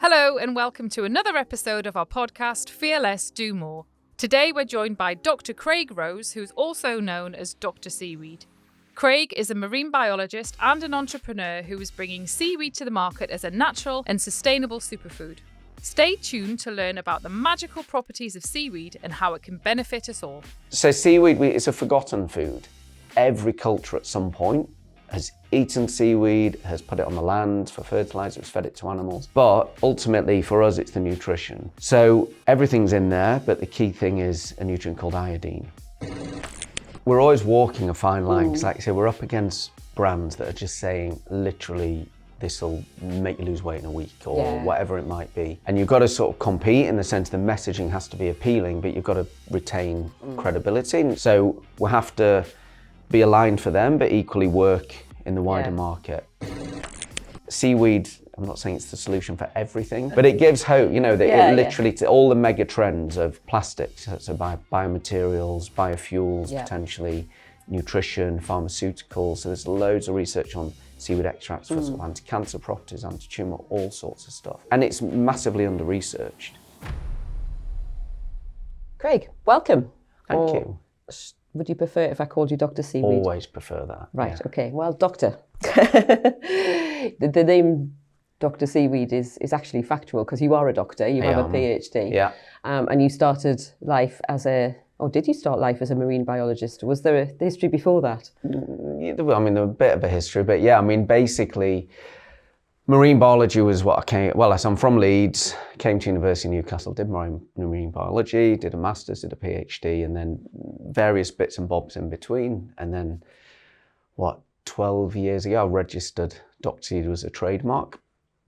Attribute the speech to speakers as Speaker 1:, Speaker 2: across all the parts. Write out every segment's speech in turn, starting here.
Speaker 1: Hello and welcome to another episode of our podcast, Fear Less, Do More. Today we're joined by Dr. Craig Rose, who's also known as Dr. Seaweed. Craig is a marine biologist and an entrepreneur who is bringing seaweed to the market as a natural and sustainable superfood. Stay tuned to learn about the magical properties of seaweed and how it can benefit us all.
Speaker 2: So seaweed is a forgotten food. Every culture at some point has eaten seaweed, has put it on the land for fertilizer, has fed it to animals. But ultimately for us, it's the nutrition. So everything's in there, but the key thing is a nutrient called iodine. We're always walking a fine line, because like I say, we're up against brands that are just saying literally, this will make you lose weight in a week or whatever it might be. And you've got to sort of compete in the sense the messaging has to be appealing, but you've got to retain credibility. And so we have to be aligned for them, but equally work in the wider market. Seaweed, I'm not saying it's the solution for everything, but it gives hope, you know, that it literally, to all the mega trends of plastics, so biomaterials, biofuels, potentially nutrition, pharmaceuticals. So there's loads of research on seaweed extracts for sort of anti-cancer properties, anti-tumor, all sorts of stuff. And it's massively under-researched.
Speaker 3: Craig, welcome.
Speaker 2: Thank you.
Speaker 3: Would you prefer if I called you Dr. Seaweed?
Speaker 2: Always prefer that.
Speaker 3: Right, okay. Well, doctor. the name Dr. Seaweed is actually factual because you are a doctor, you have a PhD.
Speaker 2: Yeah.
Speaker 3: And you started life as did you start life as a marine biologist? Was there a history before that?
Speaker 2: Well, I mean, there was a bit of a history, but yeah, I mean, basically, marine biology was what I came, I'm from Leeds, came to University of Newcastle, did marine biology, did a master's, did a PhD, and then various bits and bobs in between. And then, 12 years ago, I registered Dr. Seaweed as a trademark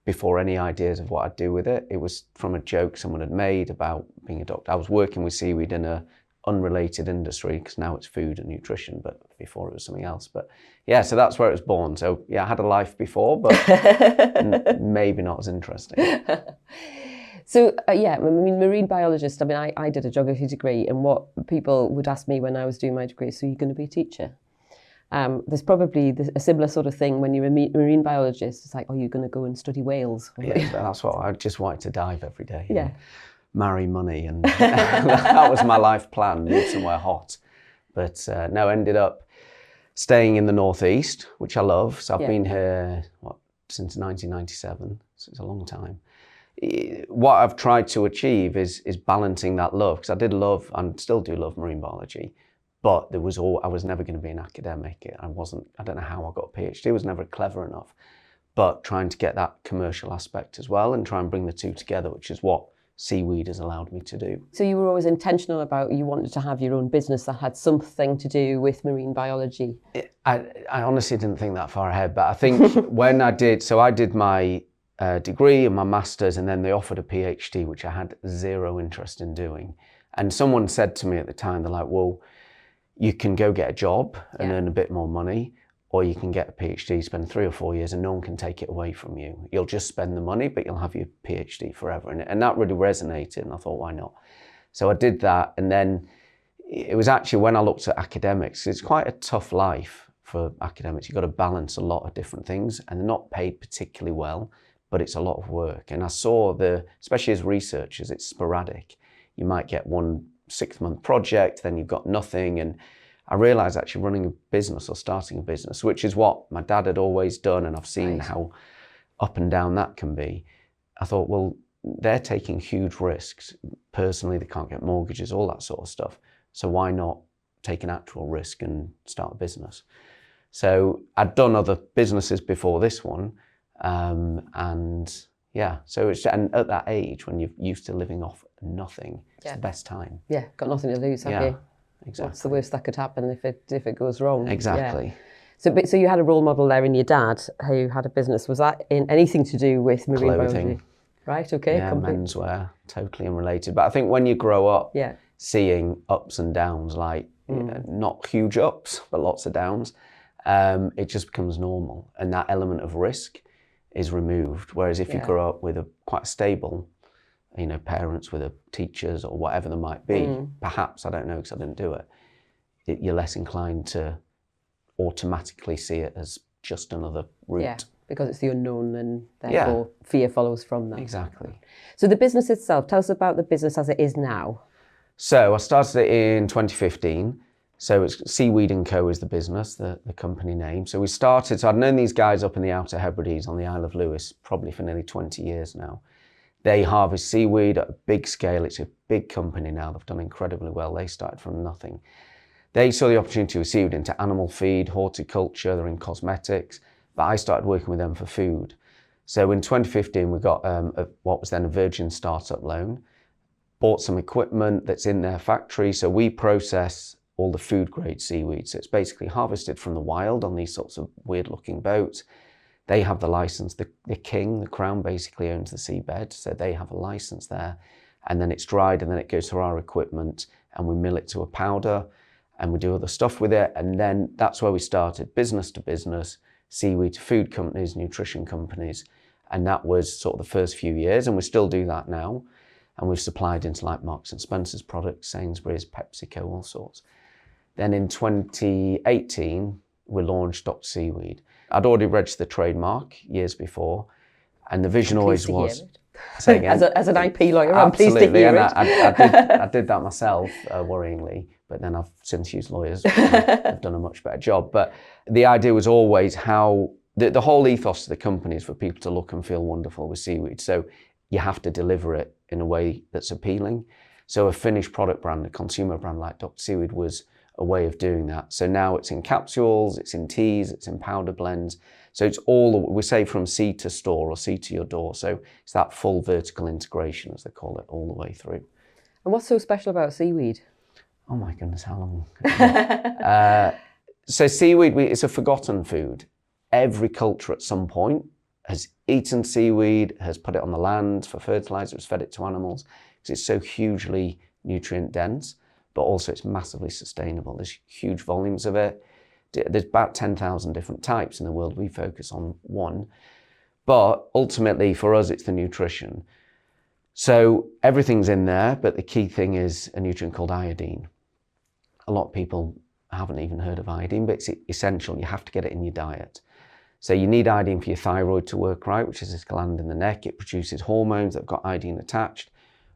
Speaker 2: before any ideas of what I'd do with it. It was from a joke someone had made about being a doctor. I was working with seaweed in a unrelated industry, because now it's food and nutrition, but before it was something else. But yeah, so that's where it was born. So yeah, I had a life before, but maybe not as interesting.
Speaker 3: So I mean, marine biologist, I mean, I did a geography degree, and what people would ask me when I was doing my degree, so you're going to be a teacher? There's probably a similar sort of thing when you're a marine biologist. It's like, oh, you're going to go and study whales.
Speaker 2: Yeah, that's what I just wanted to dive every day.
Speaker 3: Yeah.
Speaker 2: Marry money, and that was my life plan, live somewhere hot. But no, ended up staying in the Northeast, which I love. So I've been here, since 1997, so it's a long time. What I've tried to achieve is balancing that love, because I did love, and still do love, marine biology, but I was never going to be an academic. I don't know how I got a PhD, I was never clever enough, but trying to get that commercial aspect as well and try and bring the two together, which is what seaweed has allowed me to do. So
Speaker 3: you were always intentional about, you wanted to have your own business that had something to do with marine biology?
Speaker 2: I honestly didn't think that far ahead, but I think when I did my degree and my master's, and then they offered a PhD, which I had zero interest in doing. And someone said to me at the time, they're like, well, you can go get a job and earn a bit more money, or you can get a PhD, spend 3 or 4 years, and no one can take it away from you. You'll just spend the money, but you'll have your PhD forever. And that really resonated, and I thought, why not? So I did that, and then it was actually when I looked at academics, it's quite a tough life for academics. You've got to balance a lot of different things, and they're not paid particularly well, but it's a lot of work. And I saw especially as researchers, it's sporadic. You might get 1 6-month project, then you've got nothing. And I realized actually running a business or starting a business, which is what my dad had always done, and I've seen how up and down that can be. I thought, well, they're taking huge risks. Personally, they can't get mortgages, all that sort of stuff. So why not take an actual risk and start a business? So I'd done other businesses before this one. So and at that age, when you're used to living off nothing, it's the best time.
Speaker 3: Yeah, got nothing to lose, have you?
Speaker 2: Exactly.
Speaker 3: What's the worst that could happen if it goes wrong?
Speaker 2: Exactly.
Speaker 3: Yeah. So you had a role model there in your dad who had a business. Was that in anything to do with marine biology? Right, okay.
Speaker 2: Yeah, menswear, totally unrelated. But I think when you grow up seeing ups and downs, like not huge ups, but lots of downs, it just becomes normal. And that element of risk is removed. Whereas if you grow up with a quite stable, parents with teachers or whatever there might be, perhaps, I don't know because I didn't do it, you're less inclined to automatically see it as just another route.
Speaker 3: because it's the unknown and therefore fear follows from that.
Speaker 2: Exactly.
Speaker 3: So the business itself, tell us about the business as it is now.
Speaker 2: So I started it in 2015. So it's Seaweed Co is the business, the company name. So we started, so I'd known these guys up in the Outer Hebrides on the Isle of Lewis probably for nearly 20 years now. They harvest seaweed at a big scale. It's a big company now. They've done incredibly well. They started from nothing. They saw the opportunity with seaweed into animal feed, horticulture, they're in cosmetics, but I started working with them for food. So in 2015, we got what was then a Virgin startup loan, bought some equipment that's in their factory. So we process all the food grade seaweed. So it's basically harvested from the wild on these sorts of weird looking boats. They have the license, the king, the crown basically owns the seabed. So they have a license there, and then it's dried and then it goes through our equipment and we mill it to a powder and we do other stuff with it. And then that's where we started, business to business, seaweed to food companies, nutrition companies. And that was sort of the first few years, and we still do that now. And we've supplied into like Marks and Spencer's products, Sainsbury's, PepsiCo, all sorts. Then in 2018, we launched Dr. Seaweed. I'd already registered the trademark years before, and the vision always was... Say again?
Speaker 3: As an IP lawyer, I'm pleased to hear it.
Speaker 2: I did that myself, worryingly, but then I've since used lawyers who have done a much better job. But the idea was always how... The whole ethos of the company is for people to look and feel wonderful with seaweed. So you have to deliver it in a way that's appealing. So a finished product brand, a consumer brand like Dr. Seaweed was a way of doing that. So now it's in capsules, it's in teas, it's in powder blends. So it's all, we say from seed to store or seed to your door. So it's that full vertical integration, as they call it, all the way through.
Speaker 3: And what's so special about seaweed?
Speaker 2: Oh my goodness, how long? So seaweed, it's a forgotten food. Every culture at some point has eaten seaweed, has put it on the land for fertilizer, has fed it to animals, because it's so hugely nutrient dense, but also it's massively sustainable. There's huge volumes of it. There's about 10,000 different types in the world. We focus on one. But ultimately for us, it's the nutrition. So everything's in there, but the key thing is a nutrient called iodine. A lot of people haven't even heard of iodine, but it's essential. You have to get it in your diet. So you need iodine for your thyroid to work right, which is this gland in the neck. It produces hormones that have got iodine attached.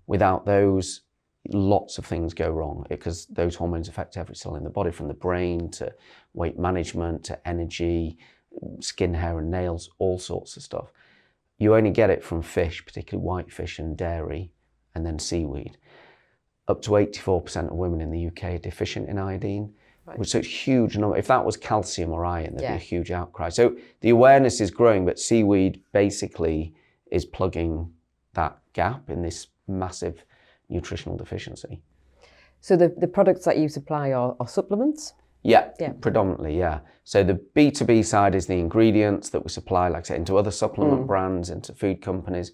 Speaker 2: Without those, lots of things go wrong because those hormones affect every cell in the body, from the brain to weight management to energy, skin, hair and nails, all sorts of stuff. You only get it from fish, particularly white fish and dairy, and then seaweed. Up to 84% of women in the UK are deficient in iodine. Right. So it's huge number. If that was calcium or iron, there'd be a huge outcry. So the awareness is growing, but seaweed basically is plugging that gap in this massive nutritional deficiency.
Speaker 3: So the products that you supply are supplements?
Speaker 2: Yeah, predominantly, yeah. So the B2B side is the ingredients that we supply, like I said, into other supplement brands, into food companies.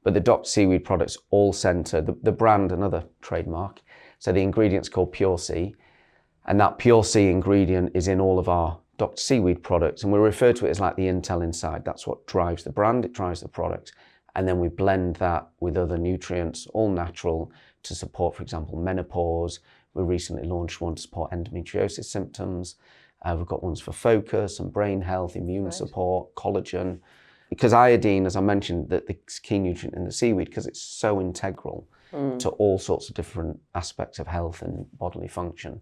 Speaker 2: But the Dr. Seaweed products all center, the brand, another trademark. So the ingredient's called Pure Sea. And that Pure Sea ingredient is in all of our Dr. Seaweed products. And we refer to it as like the Intel inside. That's what drives the brand, it drives the product. And then we blend that with other nutrients, all natural, to support, for example, menopause. We recently launched one to support endometriosis symptoms. We've got ones for focus and brain health, immune support, collagen. Because iodine, as I mentioned, the key nutrient in the seaweed, because it's so integral to all sorts of different aspects of health and bodily function,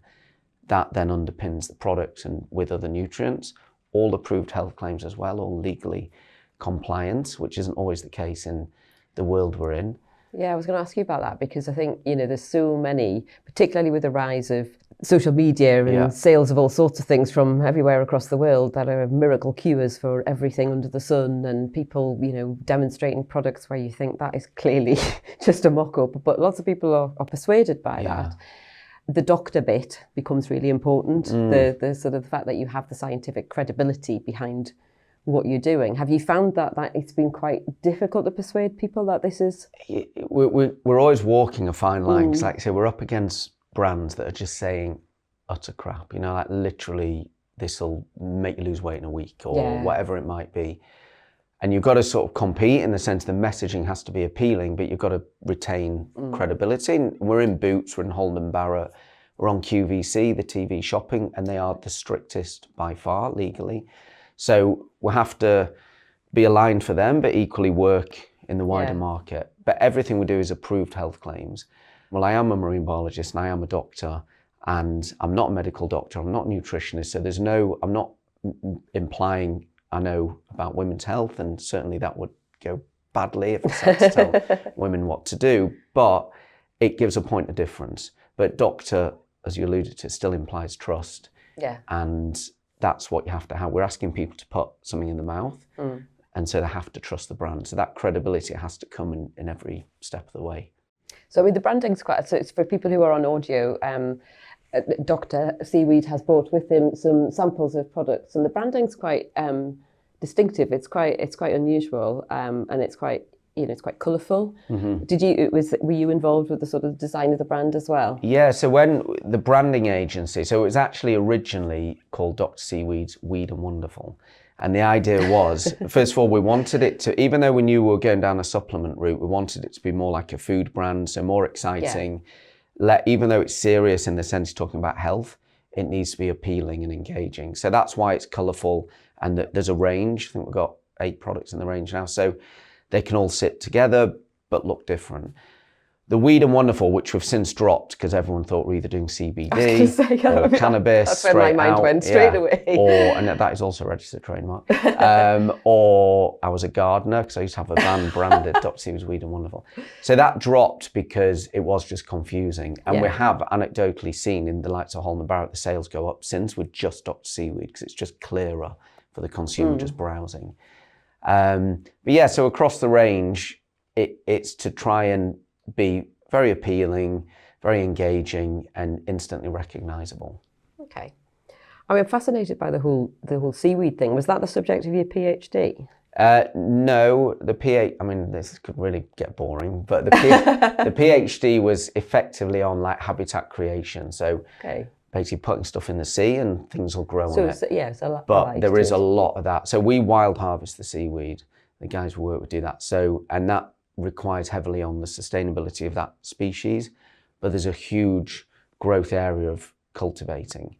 Speaker 2: that then underpins the products, and with other nutrients, all approved health claims as well, all legally compliant, which isn't always the case in the world we're in.
Speaker 3: Yeah, I was going to ask you about that, because I think, there's so many, particularly with the rise of social media and sales of all sorts of things from everywhere across the world, that are miracle cures for everything under the sun, and people, demonstrating products where you think that is clearly just a mock-up, but lots of people are persuaded by that. The doctor bit becomes really important, the sort of the fact that you have the scientific credibility behind what you're doing. Have you found that it's been quite difficult to persuade people that this is...
Speaker 2: We're always walking a fine line, because like I say, we're up against brands that are just saying utter crap, like literally this will make you lose weight in a week or whatever it might be. And you've got to sort of compete in the sense the messaging has to be appealing, but you've got to retain credibility. And we're in Boots, we're in Holden Barrett, we're on QVC, the TV shopping, and they are the strictest by far legally. So we have to be aligned for them, but equally work in the wider
Speaker 3: Yeah.
Speaker 2: market. But everything we do is approved health claims. Well, I am a marine biologist and I am a doctor, and I'm not a medical doctor, I'm not a nutritionist, so I'm not implying I know about women's health, and certainly that would go badly if I had to tell women what to do, but it gives a point of difference. But doctor, as you alluded to, still implies trust.
Speaker 3: Yeah.
Speaker 2: And that's what you have to have. We're asking people to put something in the mouth, and so they have to trust the brand. So that credibility has to come in every step of the way.
Speaker 3: So I mean, the branding's quite, so it's for people who are on audio, Dr. Seaweed has brought with him some samples of products, and the branding's quite distinctive. It's quite unusual, and it's quite, it's quite colourful. Were you involved with the sort of design of the brand as well?
Speaker 2: Yeah, so when the branding agency, so it was actually originally called Dr. Seaweed's Weed and Wonderful. And the idea was, first of all, we wanted it to, even though we knew we were going down a supplement route, we wanted it to be more like a food brand, so more exciting. Even though it's serious in the sense you're talking about health, it needs to be appealing and engaging. So that's why it's colourful, and there's a range. I think we've got 8 products in the range now. So they can all sit together, but look different. The Weed and Wonderful, which we've since dropped because everyone thought we're either doing CBD or cannabis.
Speaker 3: That's where my mind went straight away.
Speaker 2: And that is also a registered trademark. Or I was a gardener because I used to have a van branded Dr. Seaweed's Weed and Wonderful. So that dropped because it was just confusing. And we have anecdotally seen in the likes of Holland & Barrett, the sales go up since with just Dr. Seaweed because it's just clearer for the consumer just browsing. But yeah, so across the range, it's to try and be very appealing, very engaging, and instantly recognisable.
Speaker 3: Okay. I mean, I'm fascinated by the whole seaweed thing. Was that the subject of your PhD?
Speaker 2: No, I mean, this could really get boring, but the PhD was effectively on like habitat creation. So basically putting stuff in the sea and things will grow on it. But there is a lot of that. So we wild harvest the seaweed. The guys we work with do that. And that requires heavily on the sustainability of that species, but there's a huge growth area of cultivating.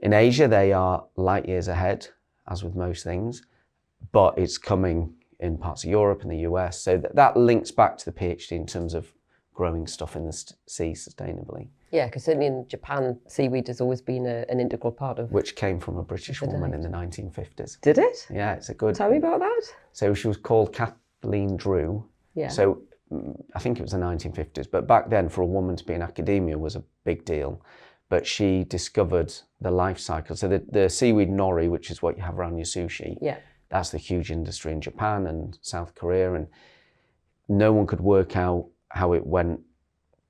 Speaker 2: In Asia, they are light years ahead, as with most things, but it's coming in parts of Europe and the US. So that links back to the PhD in terms of growing stuff in the sea sustainably.
Speaker 3: Yeah, because certainly in Japan, seaweed has always been an integral part of...
Speaker 2: Which came from a British woman in the 1950s.
Speaker 3: Did it?
Speaker 2: Yeah, it's a good...
Speaker 3: Tell me about that.
Speaker 2: So she was called Kathleen Drew.
Speaker 3: Yeah.
Speaker 2: So I think it was the 1950s, but back then for a woman to be in academia was a big deal. But she discovered the life cycle. So the seaweed nori, which is what you have around your sushi, that's the huge industry in Japan and South Korea. And no one could work out how it went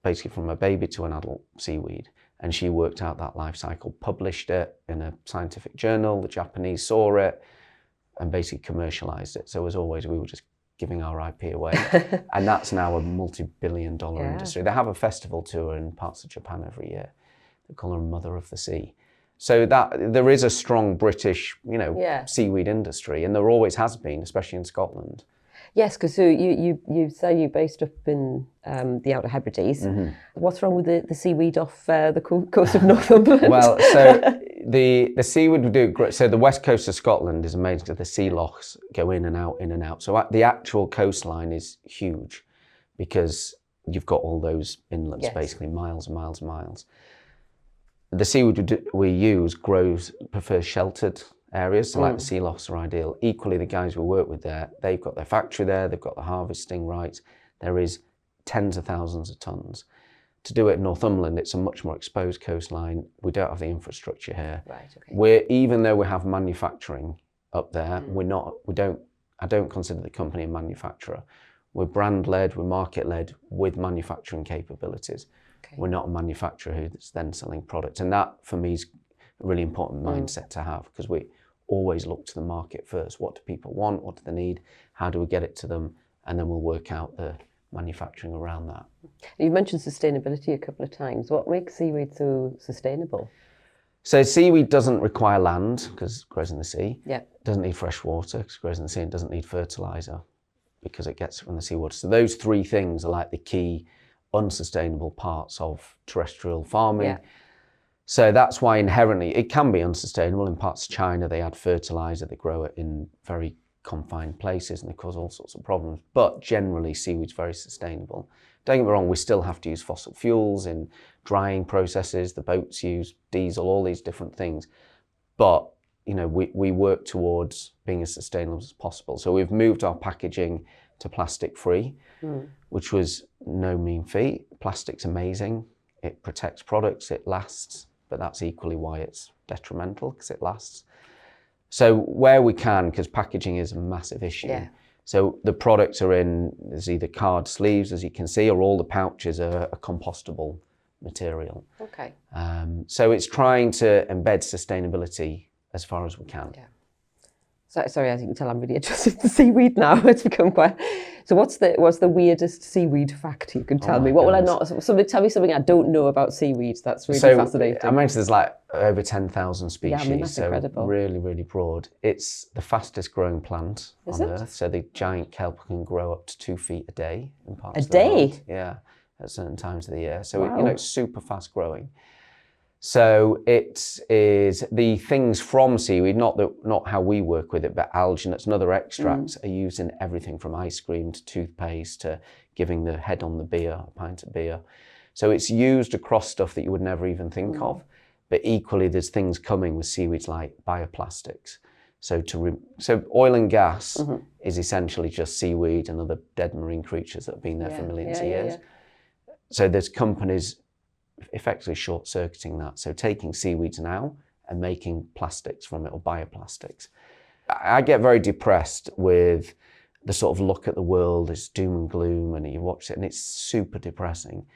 Speaker 2: basically from a baby to an adult seaweed. And she worked out that life cycle, published it in a scientific journal. The Japanese saw it and basically commercialized it. So as always, we were just giving our IP away. And that's now a multi-billion-dollar industry. They have a festival tour in parts of Japan every year. They call her Mother of the Sea. So that there is a strong British, seaweed industry, and there always has been, especially in Scotland.
Speaker 3: Yes, because so you say you're based up in the Outer Hebrides. What's wrong with the seaweed off the coast of Northumberland?
Speaker 2: Well, so the seaweed would do great. So the west coast of Scotland is amazing because the sea lochs go in and out, in and out. So the actual coastline is huge because you've got all those inlets, basically miles and miles and miles. The seaweed we use prefers sheltered areas, so like the sea lochs are ideal. Equally, the guys we work with there, they've got their factory there, they've got the harvesting rights. There is tens of thousands of tons. To do it in Northumberland, it's a much more exposed coastline. We don't have the infrastructure here.
Speaker 3: Right, okay.
Speaker 2: Even though we have manufacturing up there, I don't consider the company a manufacturer. We're brand led, we're market led with manufacturing capabilities. Okay. We're not a manufacturer who's then selling products. And that for me is a really important mindset to have, because we always look to the market first. What do people want? What do they need? How do we get it to them? And then we'll work out the manufacturing around that.
Speaker 3: You mentioned sustainability a couple of times. What makes seaweed so sustainable?
Speaker 2: So seaweed doesn't require land because it grows in the sea.
Speaker 3: Yeah.
Speaker 2: It doesn't need fresh water because it grows in the sea. It doesn't need fertilizer because it gets from the seawater. So those three things are like the key unsustainable parts of terrestrial farming. Yeah. So that's why inherently it can be unsustainable. In parts of China, they add fertilizer, they grow it in very confined places and they cause all sorts of problems. But generally, seaweed's very sustainable. Don't get me wrong, we still have to use fossil fuels in drying processes. The boats use diesel, all these different things. But we work towards being as sustainable as possible. So we've moved our packaging to plastic free, which was no mean feat. Plastic's amazing. It protects products, it lasts, but that's equally why it's detrimental, because it lasts. So where we can, because packaging is a massive issue.
Speaker 3: Yeah.
Speaker 2: So the products there's either card sleeves, as you can see, or all the pouches are a compostable material.
Speaker 3: Okay.
Speaker 2: So it's trying to embed sustainability as far as we can.
Speaker 3: Yeah. So, sorry, as you can tell, I'm really interested in seaweed now. It's become quite. So, what's the weirdest seaweed fact you can tell me? What will I not? Tell me something I don't know about seaweeds. That's really fascinating.
Speaker 2: I mentioned there's like over 10,000 species.
Speaker 3: Yeah, I mean, that's incredible.
Speaker 2: Really, really broad. It's the fastest growing plant on Earth. So the giant kelp can grow up to 2 feet a day in parts of the world. Yeah, at certain times of the year. So
Speaker 3: wow.
Speaker 2: it's super fast growing. So it is the things from seaweed, not how we work with it, but alginates and other extracts are used in everything from ice cream to toothpaste to giving the head on the beer, a pint of beer. So it's used across stuff that you would never even think of. But equally, there's things coming with seaweeds like bioplastics. So oil and gas is essentially just seaweed and other dead marine creatures that have been there for millions of years. Yeah. So there's companies effectively short-circuiting that. So taking seaweeds now and making plastics from it, or bioplastics. I get very depressed with the sort of look at the world as doom and gloom, and you watch it and it's super depressing.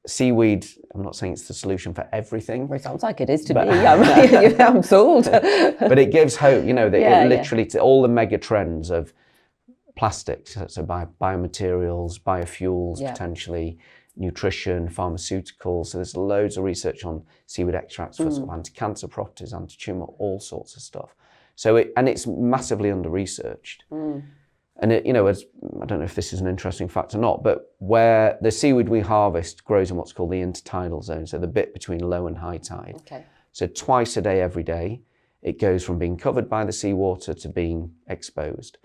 Speaker 2: Seaweed, I'm not saying it's the solution for everything.
Speaker 3: Well, it sounds like it is to me. I'm sold.
Speaker 2: But it gives hope, that it literally, all the mega trends of plastics, so biomaterials, biofuels, potentially, nutrition, pharmaceuticals. So there's loads of research on seaweed extracts for sort of anti-cancer properties, anti-tumor, all sorts of stuff. So it's massively under-researched. And I don't know if this is an interesting fact or not, but where the seaweed we harvest grows in what's called the intertidal zone, so the bit between low and high tide. Okay. So twice a day, every day, it goes from being covered by the seawater to being exposed.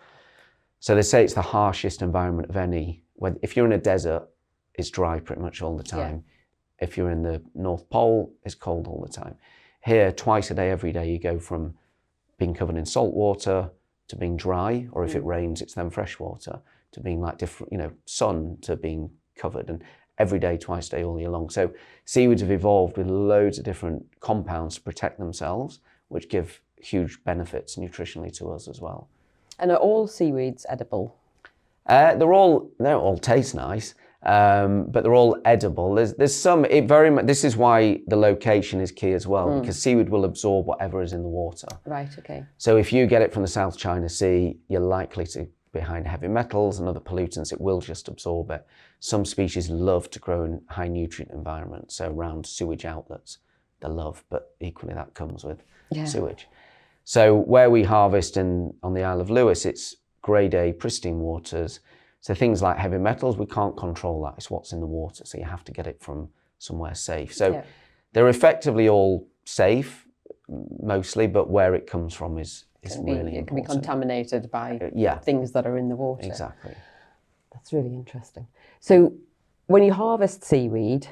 Speaker 2: So they say it's the harshest environment of any. If you're in a desert, it's dry pretty much all the time. Yeah. If you're in the North Pole, it's cold all the time. Here, twice a day, every day, you go from being covered in salt water to being dry, or if it rains, it's then fresh water, to being like different, sun to being covered, and every day, twice a day, all year long. So seaweeds have evolved with loads of different compounds to protect themselves, which give huge benefits nutritionally to us as well.
Speaker 3: And are all seaweeds edible?
Speaker 2: They don't all taste nice. But they're all edible. There's some, this is why the location is key as well, because seaweed will absorb whatever is in the water.
Speaker 3: Right, okay.
Speaker 2: So if you get it from the South China Sea, you're likely to be behind heavy metals and other pollutants. It will just absorb it. Some species love to grow in high nutrient environments, so around sewage outlets. They love, but equally that comes with sewage. So where we harvest on the Isle of Lewis, it's grade A pristine waters. So things like heavy metals, we can't control that. It's what's in the water, so you have to get it from somewhere safe. So they're effectively all safe, mostly, but where it comes from is really important.
Speaker 3: It can be contaminated by things that are in the water.
Speaker 2: Exactly.
Speaker 3: That's really interesting. So when you harvest seaweed,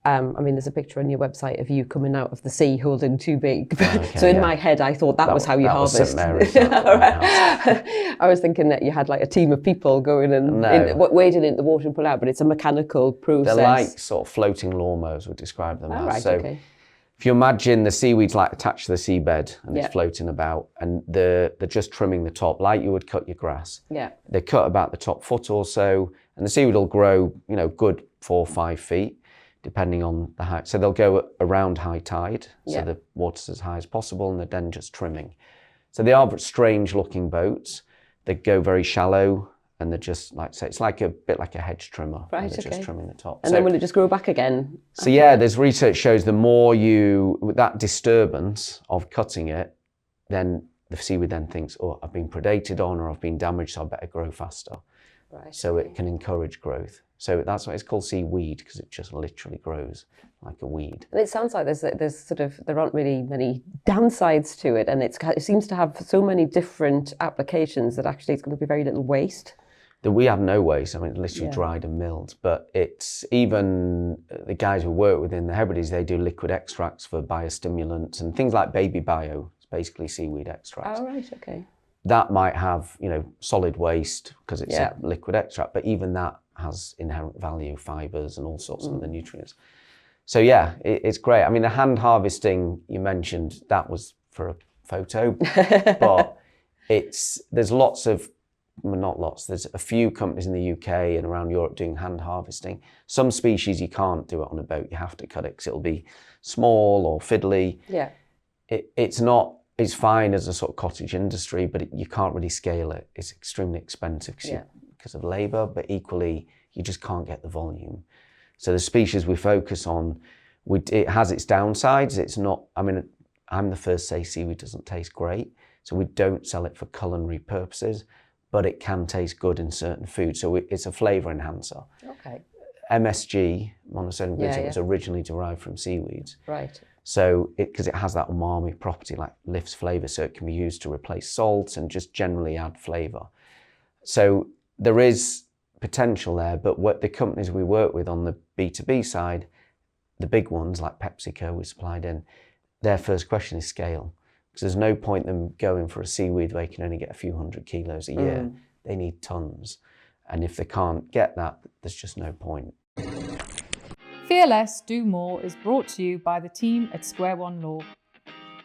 Speaker 3: there's a picture on your website of you coming out of the sea holding two big. So in my head, I thought that was how you harvest.
Speaker 2: Was St. Mary's,
Speaker 3: I was thinking that you had like a team of people going and wading into the water and pull out, but it's a mechanical process.
Speaker 2: They're like sort of floating lawnmowers, would describe them as. If you imagine the seaweed's like attached to the seabed and it's floating about, and they're just trimming the top like you would cut your grass. Yeah. They cut about the top foot or so, and the seaweed will grow, good 4 or 5 feet, depending on the height. So they'll go around high tide, so the water's as high as possible, and they're then just trimming. So they are strange looking boats. They go very shallow, and they're just it's like a bit like a hedge trimmer. Right, they're just trimming the top.
Speaker 3: And then will it just grow back again?
Speaker 2: So there's research shows the more with that disturbance of cutting it, then the seaweed then thinks, oh, I've been predated on or I've been damaged, so I better grow faster. Right. So it can encourage growth. So that's why it's called seaweed, because it just literally grows like a weed.
Speaker 3: And it sounds like there aren't really many downsides to it, and it seems to have so many different applications that actually it's going to be very little waste.
Speaker 2: We have no waste. I mean, it's literally dried and milled. But it's even the guys who work within the Hebrides, they do liquid extracts for biostimulants and things like baby bio. It's basically seaweed extracts.
Speaker 3: Oh, right, okay.
Speaker 2: That might have, solid waste because it's a liquid extract, but even that has inherent value, fibers and all sorts of other nutrients. So yeah, it's great. I mean, the hand harvesting you mentioned, that was for a photo, but there's lots of, well, not lots, there's a few companies in the UK and around Europe doing hand harvesting. Some species you can't do it on a boat, you have to cut it because it'll be small or fiddly.
Speaker 3: Yeah.
Speaker 2: It's fine as a sort of cottage industry, but you can't really scale it. It's extremely expensive because of labour, but equally you just can't get the volume. So the species we focus on, it has its downsides. It's not, I mean, I'm the first to say seaweed doesn't taste great, so we don't sell it for culinary purposes, but it can taste good in certain foods. So it's a flavour enhancer.
Speaker 3: Okay.
Speaker 2: MSG, monosodium glycerol, was originally derived from seaweeds.
Speaker 3: Right.
Speaker 2: So because it has that umami property, like lifts flavour, so it can be used to replace salt and just generally add flavour. So there is potential there, but what the companies we work with on the B2B side, the big ones like PepsiCo we supplied in, their first question is scale. Because there's no point them going for a seaweed where you can only get a few hundred kilos a year. They need tons. And if they can't get that, there's just no point.
Speaker 1: Fear Less, Do More is brought to you by the team at Square One Law.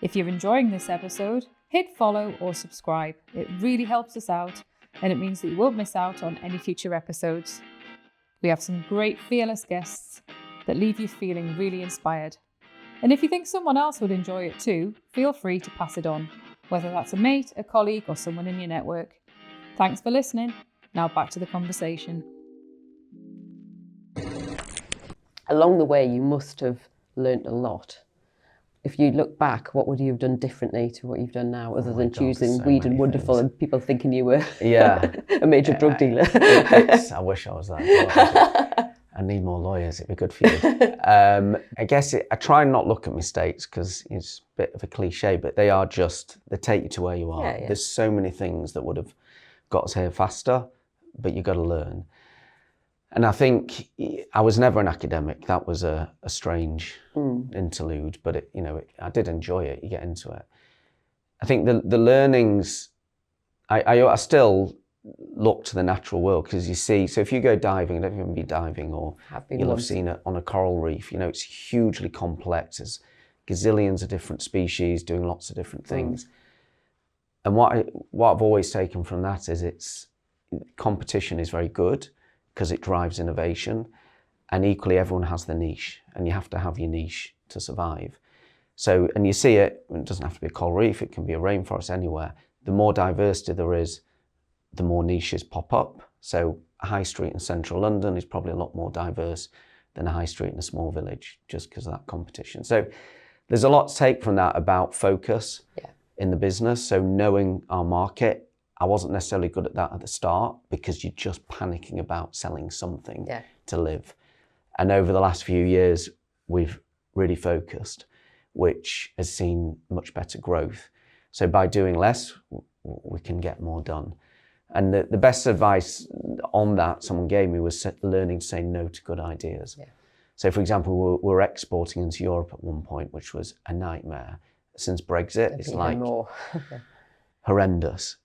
Speaker 1: If you're enjoying this episode, hit follow or subscribe. It really helps us out, and it means that you won't miss out on any future episodes. We have some great fearless guests that leave you feeling really inspired. And if you think someone else would enjoy it too, feel free to pass it on, whether that's a mate, a colleague, or someone in your network. Thanks for listening. Now back to the conversation.
Speaker 3: Along the way, you must have learnt a lot. If you look back, what would you have done differently to what you've done now, other than choosing Weed and Wonderful things. And people thinking you were a major drug dealer?
Speaker 2: I wish I was that. I need more lawyers, it'd be good for you. I guess I try and not look at mistakes because it's a bit of a cliche, but they take you to where you are.
Speaker 3: Yeah.
Speaker 2: There's so many things that would have got us here faster, but you got to learn. And I think I was never an academic. That was a strange interlude, but I did enjoy it. You get into it. I think the learnings, I still look to the natural world because you see, so if you go diving, I don't even be diving, or you'll have seen it on a coral reef, it's hugely complex. There's gazillions of different species doing lots of different things. And what I've always taken from that is competition is very good because it drives innovation, and equally everyone has the niche, and you have to have your niche to survive. So, and you see it doesn't have to be a coral reef, it can be a rainforest anywhere. The more diversity there is, the more niches pop up. So a high street in central London is probably a lot more diverse than a high street in a small village, just because of that competition. So there's a lot to take from that about focus in the business. So knowing our market, I wasn't necessarily good at that at the start because you're just panicking about selling something to live. And over the last few years, we've really focused, which has seen much better growth. So by doing less, we can get more done. And the best advice on that someone gave me was learning to say no to good ideas. Yeah. So for example, we were exporting into Europe at one point, which was a nightmare. Since Brexit, it's like horrendous.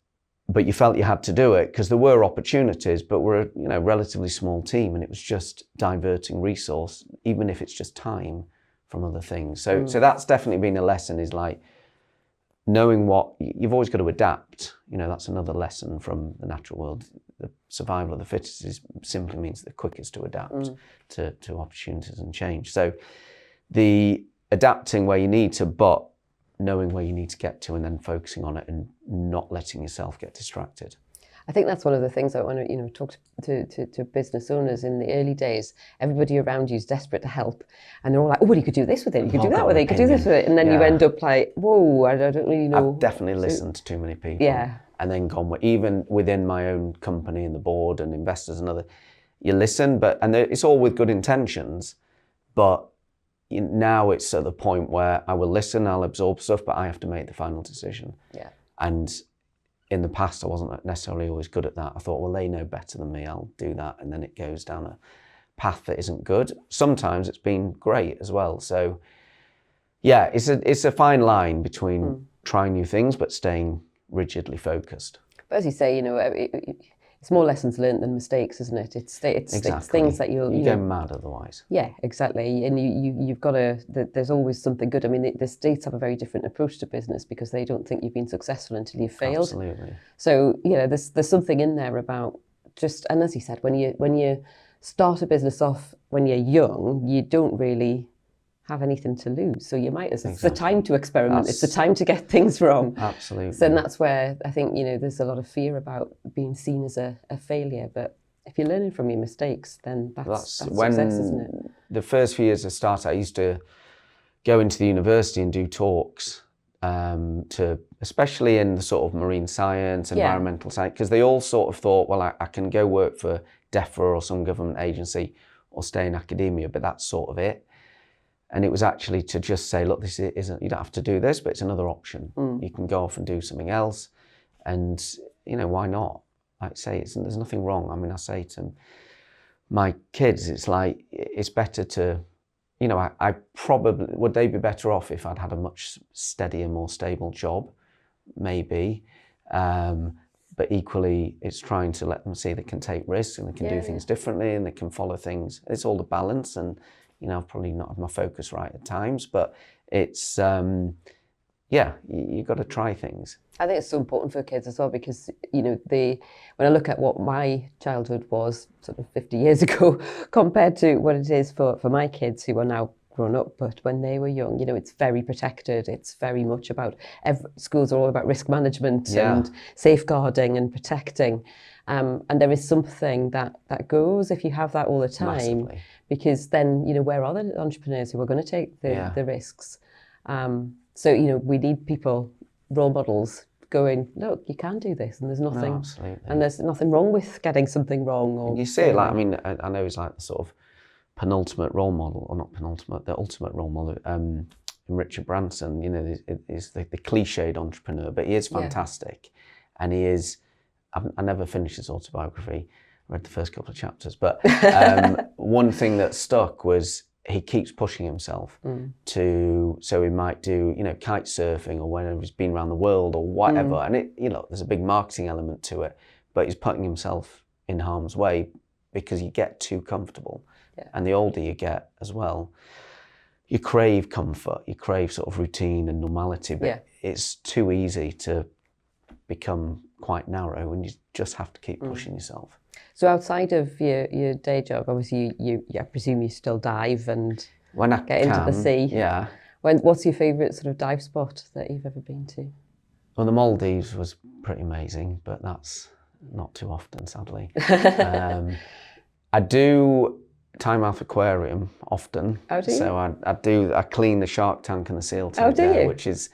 Speaker 2: But you felt you had to do it because there were opportunities, but we're a relatively small team, and it was just diverting resource, even if it's just time, from other things. So that's definitely been a lesson, is like knowing what you've always got to adapt. That's another lesson from the natural world. The survival of the fittest simply means the quickest to adapt to opportunities and change. So the adapting where you need to, but knowing where you need to get to and then focusing on it and not letting yourself get distracted.
Speaker 3: I think that's one of the things I want to, talk to business owners in the early days. Everybody around you is desperate to help, and they're all like, "Oh, well, you could do this with it. You could do that with it. You could do this with it." And then you end up like, "Whoa, I don't really know."
Speaker 2: I've definitely listened to too many people. Yeah. And then gone even within my own company and the board and investors and other, you listen, and it's all with good intentions, but now it's at the point where I will listen, I'll absorb stuff, but I have to make the final decision.
Speaker 3: Yeah.
Speaker 2: And in the past, I wasn't necessarily always good at that. I thought, well, they know better than me, I'll do that. And then it goes down a path that isn't good. Sometimes it's been great as well. So yeah, it's a fine line between trying new things, but staying rigidly focused.
Speaker 3: But as you say, it's more lessons learned than mistakes, isn't it? It's things that you
Speaker 2: go mad otherwise.
Speaker 3: Yeah, exactly. And you've got to. There's always something good. I mean, the States have a very different approach to business because they don't think you've been successful until you've failed.
Speaker 2: Absolutely.
Speaker 3: So there's something in there about just, and as you said, when you start a business off when you're young, you don't really have anything to lose. So you might as well. It's the time to experiment. It's the time to get things wrong.
Speaker 2: Absolutely.
Speaker 3: So and that's where I think, there's a lot of fear about being seen as a failure. But if you're learning from your mistakes, then that's
Speaker 2: when
Speaker 3: success, isn't it?
Speaker 2: The first few years of startup, I used to go into the university and do talks especially in the sort of marine science, environmental science, because they all sort of thought, well, I can go work for DEFRA or some government agency or stay in academia, but that's sort of it. And it was actually to just say, look, this isn't, you don't have to do this, but it's another option. You can go off and do something else. And, why not? Like I say, there's nothing wrong. I mean, I say to my kids, it's like, it's better to, I probably, would they be better off if I'd had a much steadier, more stable job? Maybe. But equally, it's trying to let them see they can take risks and they can do things differently and they can follow things. It's all the balance. And, I've probably not had my focus right at times, but it's, you've got to try things.
Speaker 3: I think it's so important for kids as well because, when I look at what my childhood was sort of 50 years ago compared to what it is for my kids who are now grown up, but when they were young, it's very protected. It's very much about, schools are all about risk management and safeguarding and protecting. And there is something that goes if you have that all the time.
Speaker 2: Massively.
Speaker 3: Because then, where are the entrepreneurs who are going to take the risks? So, we need people, role models, going, look, you can do this, and there's nothing, and there's nothing wrong with getting something wrong. Or
Speaker 2: you see it like, I know it's like the sort of penultimate role model, or not penultimate, the ultimate role model. Richard Branson, is the cliched entrepreneur, but he is fantastic, and he is. I never finished his autobiography. I read the first couple of chapters, but one thing that stuck was he keeps pushing himself so he might do, kite surfing or whenever he's been around the world or whatever. And it, there's a big marketing element to it, but he's putting himself in harm's way because you get too comfortable. Yeah. And the older you get as well, you crave comfort, you crave sort of routine and normality, but it's too easy to become quite narrow and you just have to keep pushing yourself.
Speaker 3: So outside of your day job, obviously I presume you still dive and get into the sea.
Speaker 2: Yeah.
Speaker 3: What's your favourite sort of dive spot that you've ever been to?
Speaker 2: Well, the Maldives was pretty amazing, but that's not too often, sadly. I do Tynemouth Aquarium often. Oh, do you? So I clean the shark tank and the seal tank there, which is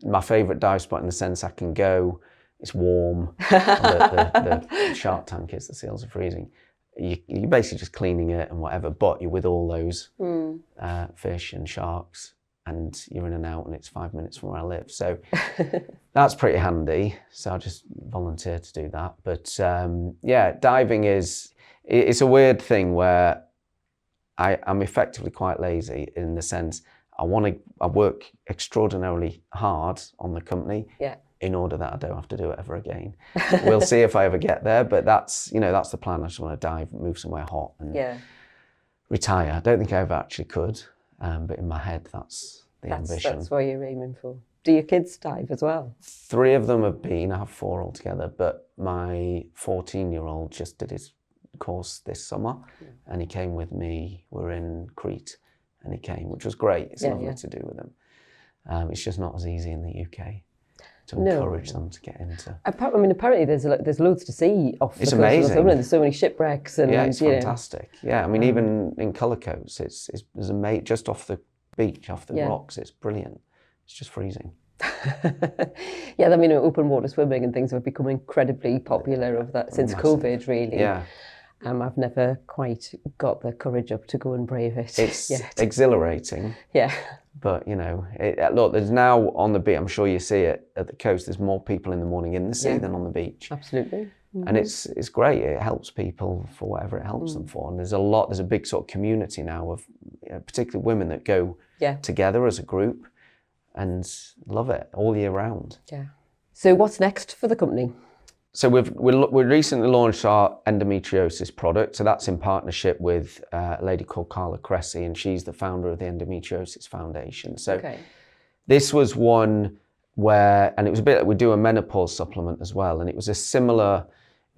Speaker 2: my favourite dive spot in the sense I can go. It's warm. the shark tank is, the seals are freezing. You're basically just cleaning it and whatever, but you're with all those fish and sharks and you're in and out and it's 5 minutes from where I live. So that's pretty handy. So I just volunteer to do that. But diving it's a weird thing where I'm effectively quite lazy in the sense I work extraordinarily hard on the company. Yeah. In order that I don't have to do it ever again. We'll see if I ever get there, but that's the plan. I just want to dive, move somewhere hot and retire. I don't think I ever actually could, but in my head, that's the ambition. That's what you're aiming for. Do your kids dive as well? 3 of them have been, I have 4 altogether, but my 14-year-old just did his course this summer and he came with me. We're in Crete and he came, which was great. It's lovely to do with him. It's just not as easy in the UK. To encourage them to get into. Apparently there's loads to see off the coast. It's amazing. There's so many shipwrecks and it's fantastic. Yeah, even in Cullercoats, there's just off the beach, off the rocks. It's brilliant. It's just freezing. Open water swimming and things have become incredibly popular since COVID, really. Yeah.
Speaker 3: I've never quite got the courage up to go and brave it.
Speaker 2: It's
Speaker 3: yet.
Speaker 2: exhilarating.
Speaker 3: Yeah.
Speaker 2: But, look, there's now on the beach, I'm sure you see it at the coast, there's more people in the morning in the sea than on the beach.
Speaker 3: Absolutely.
Speaker 2: And it's great. It helps people for whatever it helps them for. And there's a big sort of community now of particularly women that go together as a group and love it all year round.
Speaker 3: Yeah. So what's next for the company?
Speaker 2: So we recently launched our endometriosis product. So that's in partnership with a lady called Carla Cressy, and she's the founder of the Endometriosis Foundation. So this was one where, and it was a bit like we do a menopause supplement as well, and it was a similar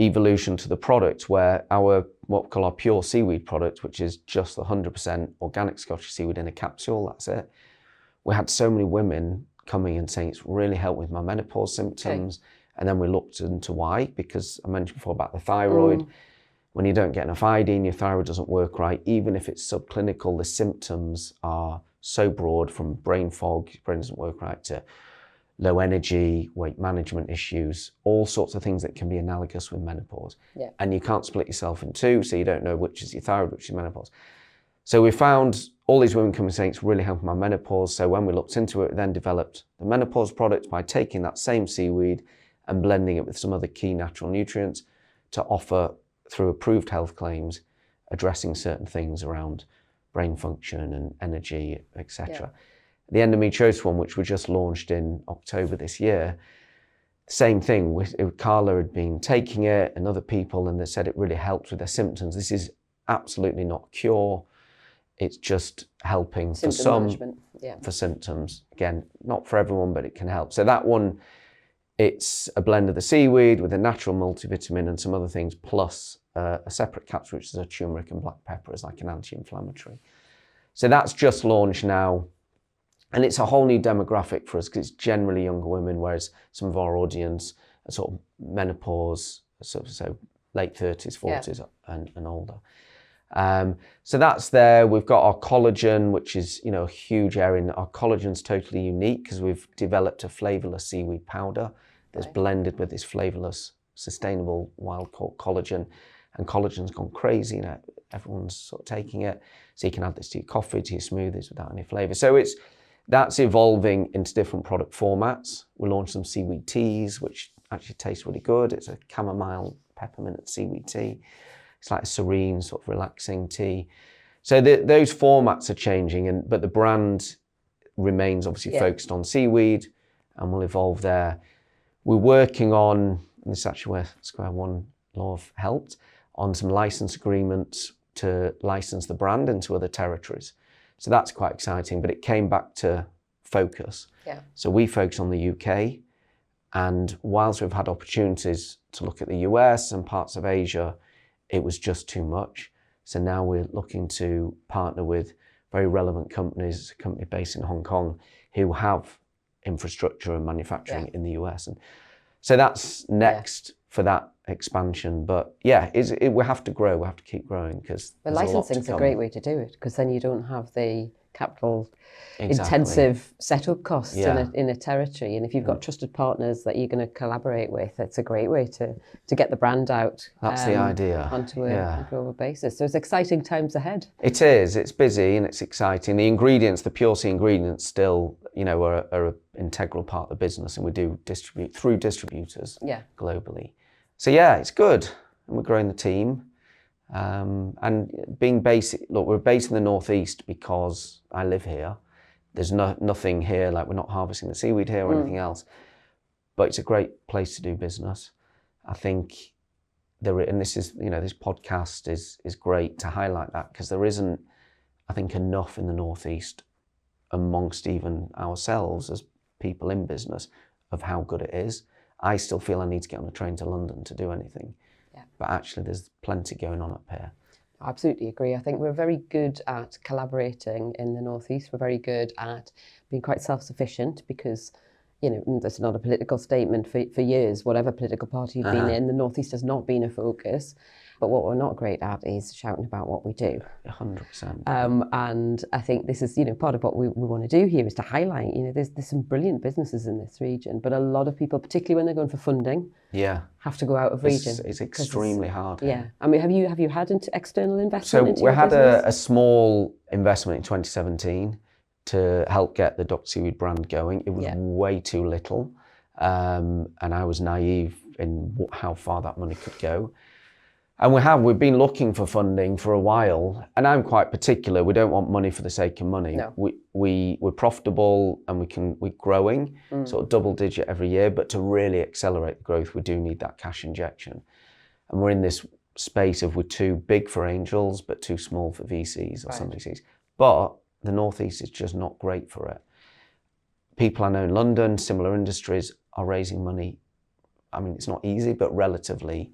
Speaker 2: evolution to the product where what we call our pure seaweed product, which is just the 100% organic Scottish seaweed in a capsule, that's it. We had so many women coming and saying it's really helped with my menopause symptoms. And then we looked into why, because I mentioned before about the thyroid. When you don't get enough iodine, your thyroid doesn't work right. Even if it's subclinical, the symptoms are so broad, from brain fog, your brain doesn't work right, to low energy, weight management issues, all sorts of things that can be analogous with menopause.
Speaker 3: Yeah.
Speaker 2: And you can't split yourself in two, so you don't know which is your thyroid, which is menopause. So we found all these women coming saying it's really helping my menopause. So when we looked into it, we then developed the menopause product by taking that same seaweed and blending it with some other key natural nutrients to offer, through approved health claims, addressing certain things around brain function and energy, etc. The endometriosis one, which we just launched in October this year, same thing. Carla had been taking it and other people, and they said it really helped with their symptoms. This is absolutely not a cure. It's just helping for some, for symptoms. Again, not for everyone, but it can help. So that one, it's a blend of the seaweed with a natural multivitamin and some other things, plus a separate capsule, which is a turmeric and black pepper as like an anti-inflammatory. So that's just launched now. And it's a whole new demographic for us because it's generally younger women, whereas some of our audience are sort of menopause, so late 30s, 40s and older. So that's there. We've got our collagen, which is, a huge area. And our collagen's totally unique because we've developed a flavorless seaweed powder that's blended with this flavorless, sustainable wild-caught collagen. And collagen's gone crazy. Everyone's sort of taking it. So you can add this to your coffee, to your smoothies without any flavor. So that's evolving into different product formats. We launched some seaweed teas, which actually taste really good. It's a chamomile peppermint seaweed tea. It's like a serene, sort of relaxing tea. So those formats are changing, but the brand remains obviously focused on seaweed and will evolve there. We're working on, and this is actually where Square One Law have helped, on some license agreements to license the brand into other territories. So that's quite exciting, but it came back to focus. Yeah. So we focus on the UK, and whilst we've had opportunities to look at the US and parts of Asia, it was just too much. So now we're looking to partner with very relevant companies, a company based in Hong Kong, who have infrastructure and manufacturing in the US. And so that's next for that expansion. But we have to grow, we have to keep growing because
Speaker 3: licensing is a great way to do it, because then you don't have the capital intensive setup costs in a territory. And if you've got trusted partners that you're going to collaborate with, it's a great way to get the brand out.
Speaker 2: That's the idea.
Speaker 3: Onto a global basis. So it's exciting times ahead.
Speaker 2: It is. It's busy and it's exciting. The ingredients, the pure sea ingredients still, are an integral part of the business, and we do distribute through distributors globally. So it's good. And we're growing the team. And being we're based in the Northeast because I live here. There's nothing here, like we're not harvesting the seaweed here or anything else, but it's a great place to do business. I think and this is, this podcast is great to highlight that, because there isn't, I think, enough in the Northeast amongst even ourselves as people in business of how good it is. I still feel I need to get on a train to London to do anything. Yeah. But actually there's plenty going on up here.
Speaker 3: I absolutely agree. I think we're very good at collaborating in the Northeast. We're very good at being quite self-sufficient because, that's not a political statement for years. Whatever political party you've been in, the Northeast has not been a focus. But what we're not great at is shouting about what we do.
Speaker 2: 100%.
Speaker 3: And I think this is, part of what we want to do here is to highlight, there's some brilliant businesses in this region, but a lot of people, particularly when they're going for funding, have to go out of region.
Speaker 2: It's extremely hard.
Speaker 3: Yeah. I mean, have you had external investment into
Speaker 2: we
Speaker 3: your
Speaker 2: had
Speaker 3: business?
Speaker 2: a small investment in 2017 to help get the Dr. Seaweed brand going. It was way too little. And I was naive in how far that money could go. And we've been looking for funding for a while, and I'm quite particular. We don't want money for the sake of money.
Speaker 3: No.
Speaker 2: We're profitable and we're growing, sort of double digit every year, but to really accelerate the growth, we do need that cash injection. And we're in this space of we're too big for angels, but too small for VCs or some VCs. But the Northeast is just not great for it. People I know in London, similar industries, are raising money. I mean, it's not easy, but relatively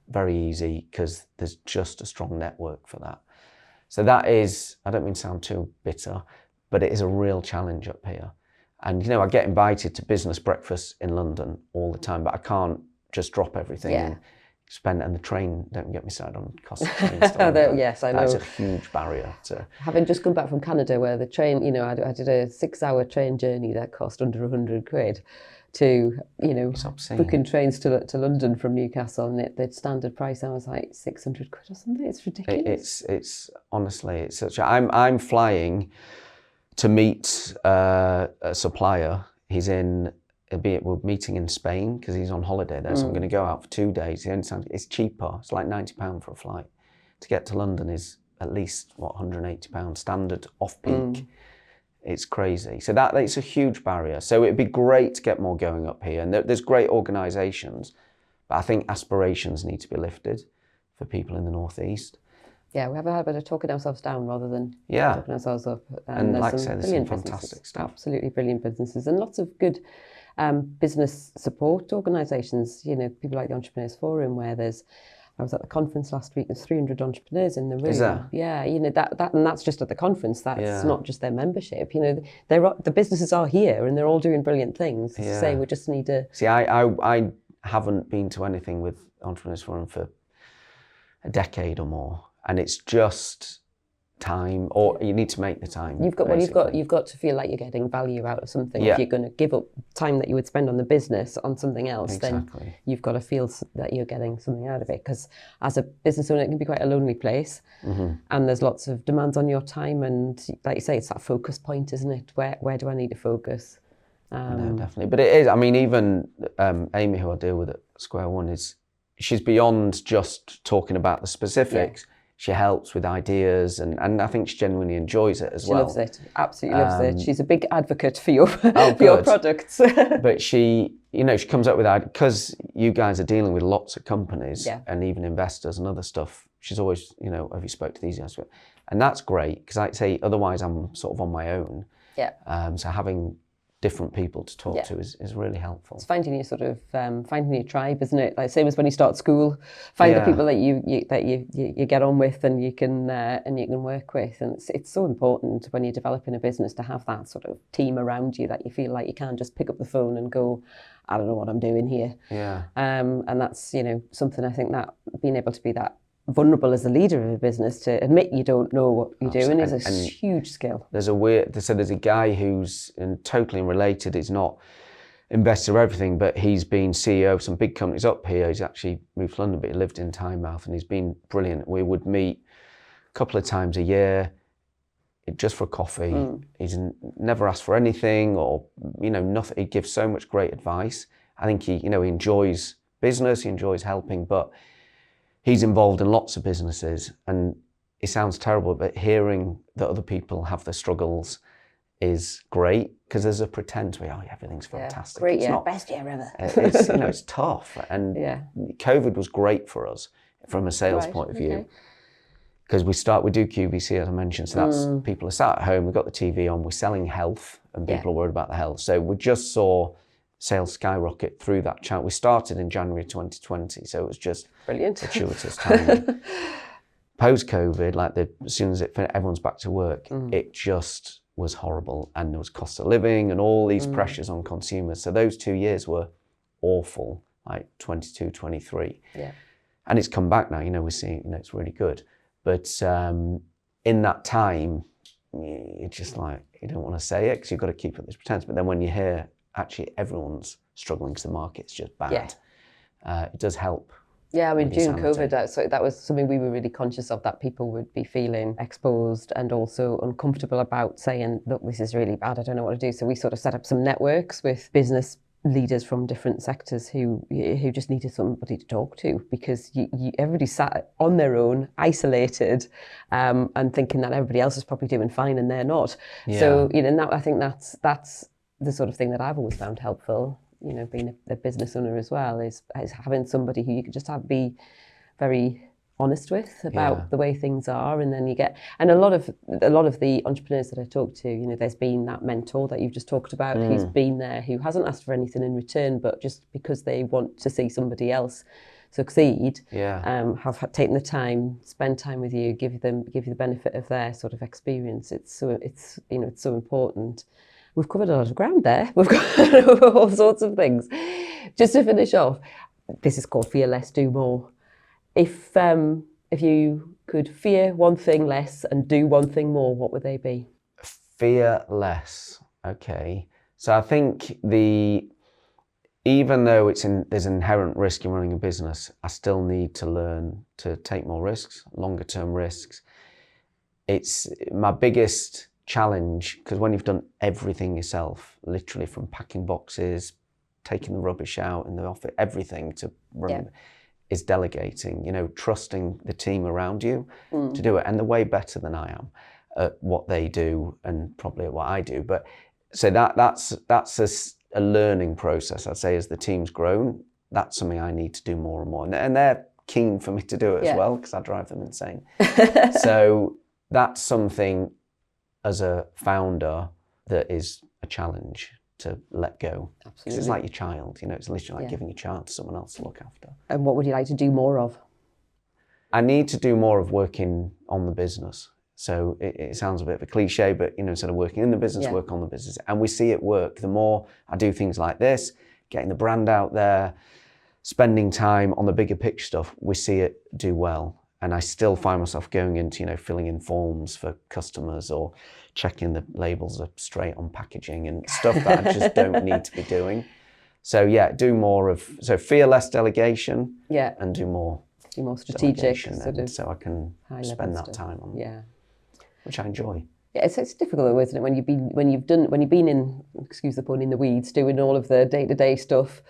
Speaker 2: very easy because there's just a strong network for that. So that is, I don't mean to sound too bitter, but it is a real challenge up here. And, I get invited to business breakfasts in London all the time, but I can't just drop everything and spend, and the train, don't get me started on cost of train stuff.
Speaker 3: Yes, I know.
Speaker 2: That's a huge barrier to...
Speaker 3: Having just come back from Canada where the train, I did a 6-hour train journey that cost under 100 quid. To booking trains to London from Newcastle, and the standard price I was like 600 quid or something. It's ridiculous.
Speaker 2: It's honestly, it's such. I'm flying to meet a supplier. We're meeting in Spain because he's on holiday there, so I'm going to go out for 2 days. It's cheaper. It's like £90 for a flight. To get to London is at least £180 standard off peak. It's crazy. So it's a huge barrier. So it'd be great to get more going up here. And there's great organisations, but I think aspirations need to be lifted for people in the Northeast. Yeah,
Speaker 3: we have a habit of talking ourselves down rather than talking ourselves up.
Speaker 2: And like I say, there's some fantastic stuff.
Speaker 3: Absolutely brilliant businesses and lots of good business support organisations, people like the Entrepreneurs Forum where I was at the conference last week. There's 300 entrepreneurs in the room.
Speaker 2: Is there?
Speaker 3: Yeah, and that's just at the conference. That's not just their membership. The businesses are here and they're all doing brilliant things. As you say, we just need to.
Speaker 2: See, I haven't been to anything with Entrepreneurs Forum for a decade or more, and it's just time, or you need to make the time.
Speaker 3: You've got to feel like you're getting value out of something. If you're going to give up time that you would spend on the business on something else, then you've got to feel that you're getting something out of it. Because as a business owner, it can be quite a lonely place, and there's lots of demands on your time. And like you say, it's that focus point, isn't it? Where do I need to focus?
Speaker 2: No, definitely. But it is. I mean, even Amy, who I deal with at Square One, she's beyond just talking about the specifics. She helps with ideas, and I think she genuinely enjoys it as well.
Speaker 3: She loves it, absolutely loves it. She's a big advocate for your your products.
Speaker 2: But she comes up with ideas, because you guys are dealing with lots of companies and even investors and other stuff. She's always, have you spoke to these guys? And that's great, because I'd say otherwise I'm sort of on my own. Yeah. So having different people to talk to is really helpful. It's
Speaker 3: finding your tribe, isn't it? Like same as when you start school, find the people that you get on with and you can work with, and it's so important when you're developing a business to have that sort of team around you that you feel like you can't just pick up the phone and go, I don't know what I'm doing here. Yeah. And that's something I think that being able to be that vulnerable as a leader of a business to admit you don't know what you're doing is a huge skill.
Speaker 2: There's a guy who's totally unrelated. He's not investor or everything, but he's been CEO of some big companies up here. He's actually moved to London, but he lived in Tynemouth, and he's been brilliant. We would meet a couple of times a year just for coffee. He's never asked for anything or nothing. He gives so much great advice. I think he enjoys business, he enjoys helping, but he's involved in lots of businesses, and it sounds terrible, but hearing that other people have their struggles is great, because there's a pretend everything's fantastic.
Speaker 3: Great year, best year ever.
Speaker 2: It's tough, and COVID was great for us from a sales point of view, because we do QVC, as I mentioned, so that's people are sat at home, we've got the TV on, we're selling health, and people are worried about the health. So we just saw sales skyrocket through that channel. We started in January 2020, so it was just
Speaker 3: brilliant,
Speaker 2: fortuitous timing. Post-COVID, as soon as everyone's back to work, it just was horrible, and there was cost of living and all these pressures on consumers. So those 2 years were awful, like 22, 23. Yeah. And it's come back now, we're seeing, it's really good. But in that time, you're just like, you don't want to say it because you've got to keep up this pretense. But then when you hear, actually, everyone's struggling because the market's just bad, it does help.
Speaker 3: Yeah, I mean, during COVID, so that was something we were really conscious of, that people would be feeling exposed and also uncomfortable about saying, look, this is really bad, I don't know what to do. So we sort of set up some networks with business leaders from different sectors who just needed somebody to talk to, because everybody sat on their own, isolated, and thinking that everybody else is probably doing fine and they're not. Yeah. So, now I think that's the sort of thing that I've always found helpful. Being a business owner as well, is having somebody who you can just be very honest with about the way things are, and then you get, and a lot of the entrepreneurs that I talk to, there's been that mentor that you've just talked about, who's been there, who hasn't asked for anything in return, but just because they want to see somebody else succeed, have taken the time, spend time with you, give you the benefit of their sort of experience. It's so important. We've covered a lot of ground there. We've got all sorts of things. Just to finish off, this is called Fear Less, Do More. If you could fear one thing less and do one thing more, what would they be?
Speaker 2: Fear less. Okay. So I think even though there's inherent risk in running a business, I still need to learn to take more risks, longer term risks. It's my biggest challenge, because when you've done everything yourself, literally from packing boxes, taking the rubbish out in the office, everything to run, is delegating, trusting the team around you to do it. And they're way better than I am at what they do and probably at what I do. But so that's a learning process, I'd say. As the team's grown, that's something I need to do more and more. And they're keen for me to do it as well, because I drive them insane. So that's something, as a founder, that is a challenge to let go. Absolutely. It's like your child, it's literally like giving your child to someone else to look after.
Speaker 3: And what would you like to do more of?
Speaker 2: I need to do more of working on the business. So it sounds a bit of a cliche, but instead of working in the business, work on the business. And we see it work. The more I do things like this, getting the brand out there, spending time on the bigger picture stuff, we see it do well. And I still find myself going into, filling in forms for customers or checking the labels are straight on packaging and stuff that I just don't need to be doing. So do more of, fear less delegation and do more
Speaker 3: strategic sort of,
Speaker 2: so I can spend that time on which I enjoy.
Speaker 3: Yeah, it's difficult though, isn't it? When you've been in, excuse the pun, in the weeds, doing all of the day-to-day stuff,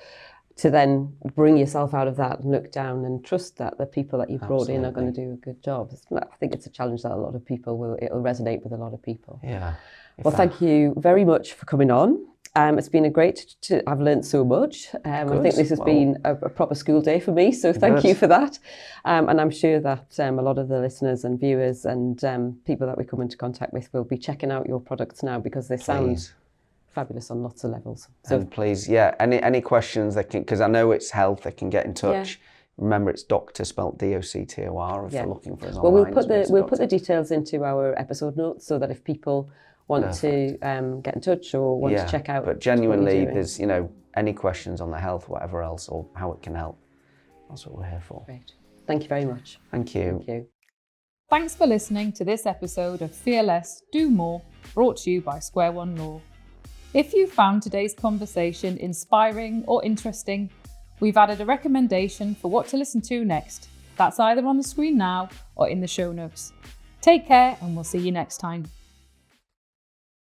Speaker 3: to then bring yourself out of that and look down and trust that the people that you've brought in are going to do a good job. I think it's a challenge that a lot of people it'll resonate with a lot of people.
Speaker 2: Yeah.
Speaker 3: Well, thank you very much for coming on. It's been I've learned so much. I think this has been a proper school day for me, so thank you for that. And I'm sure that a lot of the listeners and viewers and people that we come into contact with will be checking out your products now, because they sound fabulous on lots of levels. So
Speaker 2: and please, any questions they can, because I know it's health, they can get in touch. Remember, it's Doctor, spelled DOCTOR, if they're looking for us online.
Speaker 3: Well, we'll put the details into our episode notes, so that if people want to get in touch or want to check out.
Speaker 2: But genuinely, there's any questions on the health, whatever else, or how it can help, that's what we're here for.
Speaker 3: Great. Thank you very much.
Speaker 2: Thank you.
Speaker 3: Thank you.
Speaker 1: Thanks for listening to this episode of Fear Less, Do More, brought to you by Square One Law. If you found today's conversation inspiring or interesting, we've added a recommendation for what to listen to next. That's either on the screen now or in the show notes. Take care, and we'll see you next time.